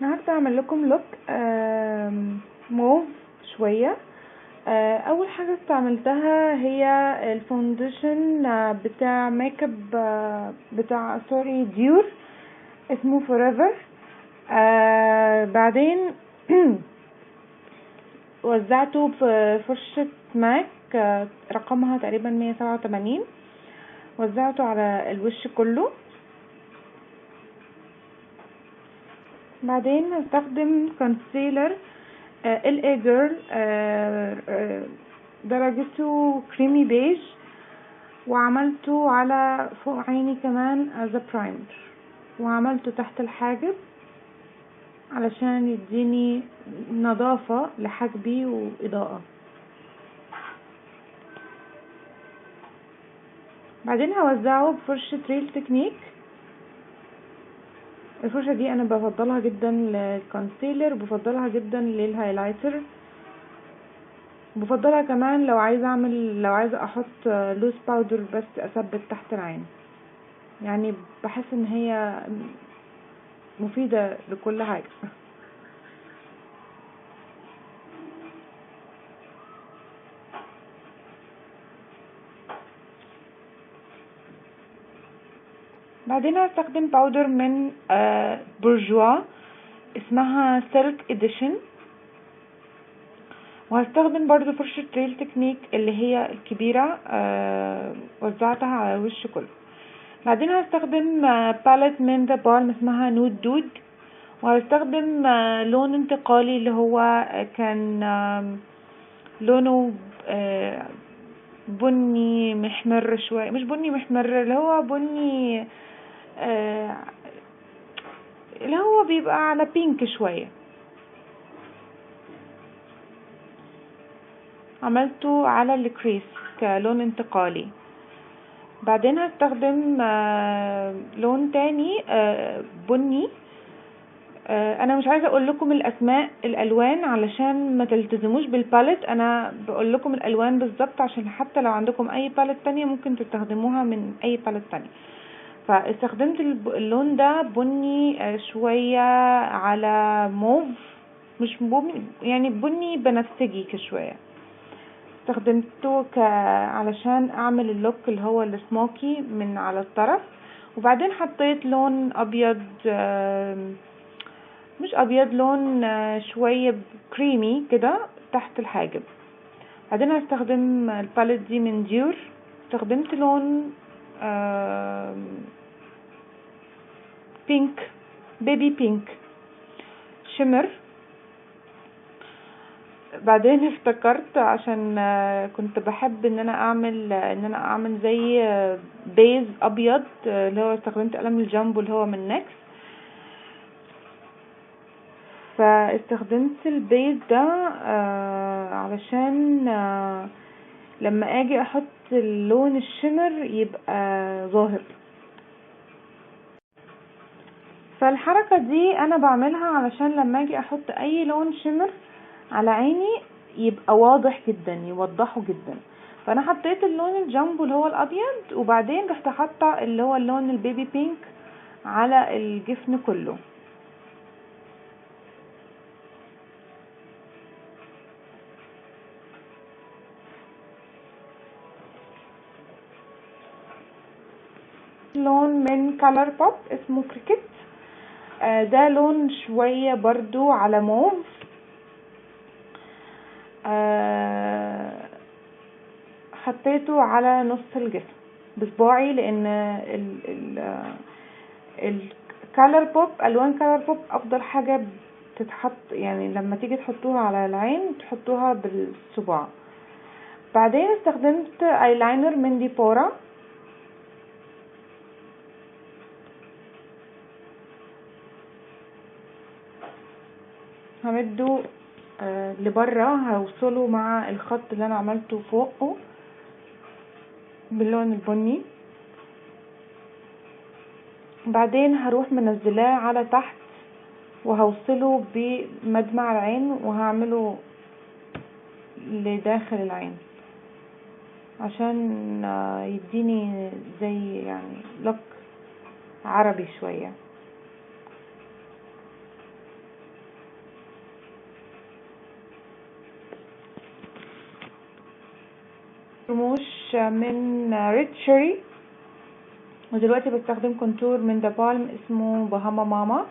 النهارده هعمل لكم لوك موف شويه. اول حاجه استعملتها هي الفونديشن بتاع ميك اب بتاع ديور اسمه فوريفر. بعدين وزعته بفرشة ماك رقمها تقريبا 187. وزعته على الوش كله. بعدين هستخدم كونسيلر LA جيرل درجته كريمي بيج، وعملته على فوق عيني كمان as a primer، وعملته تحت الحاجب علشان يديني نظافة لحاجبي وإضاءة. بعدين هوزعه بفرشة ريل تكنيك. الفرشة دي انا بفضلها جدا للكونسيلر، وبفضلها جدا للهايلايتر، بفضلها كمان لو عايزة احط لوز باودر بس اثبت تحت العين. يعني بحس ان هي مفيدة لكل حاجة. بعدين هستخدم باودر من بورجوا اسمها سيلك اديشن، وهستخدم برضو فرشة ريل تكنيك اللي هي الكبيرة، وزعتها على الوش كله. بعدين هستخدم باليت من ذا بالم اسمها نود دود، وهستخدم لون انتقالي اللي هو كان لونه بني محمر شوية، مش بني محمر، اللي هو بني اللي هو بيبقى على بينك شوية. عملته على الكريس كلون انتقالي. بعدين هستخدم لون تاني بني. انا مش عايزه اقول لكم الالوان علشان ما تلتزموش بالباليت، انا بقول لكم الالوان بالظبط عشان حتى لو عندكم اي باليت تانية ممكن تستخدموها من اي باليت تانية. فاستخدمت اللون ده بني شويه على موف، مش بني يعني بني بنفسجي كشويه. استخدمته علشان اعمل اللوك اللي هو السموكي من على الطرف. وبعدين حطيت لون ابيض، مش ابيض، لون شوية كريمي كده تحت الحاجب. بعدين هستخدم الباليت دي من ديور. استخدمت لون بينك، بيبي بينك شمر. بعدين افتكرت عشان كنت بحب ان انا اعمل زي بيز ابيض، اللي هو استخدمت قلم الجامبو اللي هو من نكس. فاستخدمت البيز ده علشان لما اجي احط اللون الشمر يبقى ظاهر. فالحركة دي انا بعملها علشان لما اجي احط اي لون شمر على عيني يبقى واضح جدا، يوضحه جدا. فانا حطيت اللون الجامبو اللي هو الابيض، وبعدين رحت حاطه اللي هو اللون البيبي بينك على الجفن كله. لون من كالر بوب اسمه كريكت، ده لون شوية برضو على موف. حطيته على نص الجسم بصباعي، لان الكالر بوب، الوان كالر بوب افضل حاجة تتحط، يعني لما تيجي تحطوها على العين تحطوها بالصباع. بعدين استخدمت ايلاينر من ديبورا. همده لبره، هوصله مع الخط اللي انا عملته فوقه باللون البني. بعدين هروح منزلاه على تحت وهوصله بمدمع العين، وهعمله لداخل العين عشان يديني زي يعني لوك عربي شوية. رموش من ريد شيري. ودلوقتي بستخدم كونتور من ذا بالم اسمه بهاما ماما.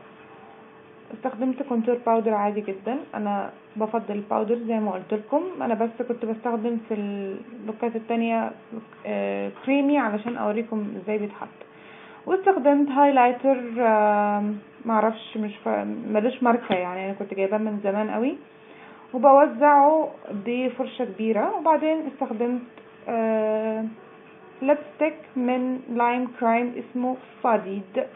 استخدمت كونتور باودر عادي جدا، انا بفضل الباودر زي ما قلت لكم. انا بس كنت بستخدم في اللوكات التانية كريمي علشان اوريكم ازاي بيتحط. واستخدمت هايلايتر معرفش ملوش ماركة يعني، انا كنت جايباه من زمان قوي، وبوزعه بفرشة كبيرة. وبعدين استخدمت لبستيك من لايم كرايم اسمه فاديد،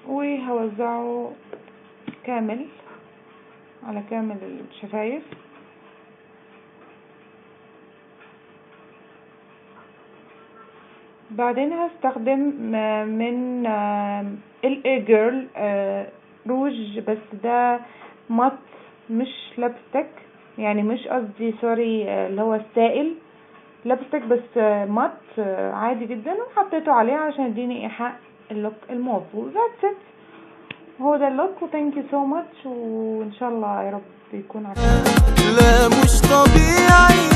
وهوزعه كامل على كامل الشفايف. بعدين هستخدم من LA Girl روج، بس ده مات مش لبستيك يعني، مش قصدي سوري اللي هو السائل، لبستيك بس مات عادي جدا، وحطيته عليه عشان يديني ايحاء اللوك الموف. وذاتس ات، هو ده اللوك. وثانك يو سو ماتش، وان شاء الله يا رب يكون عجبكم. لا مش طبيعي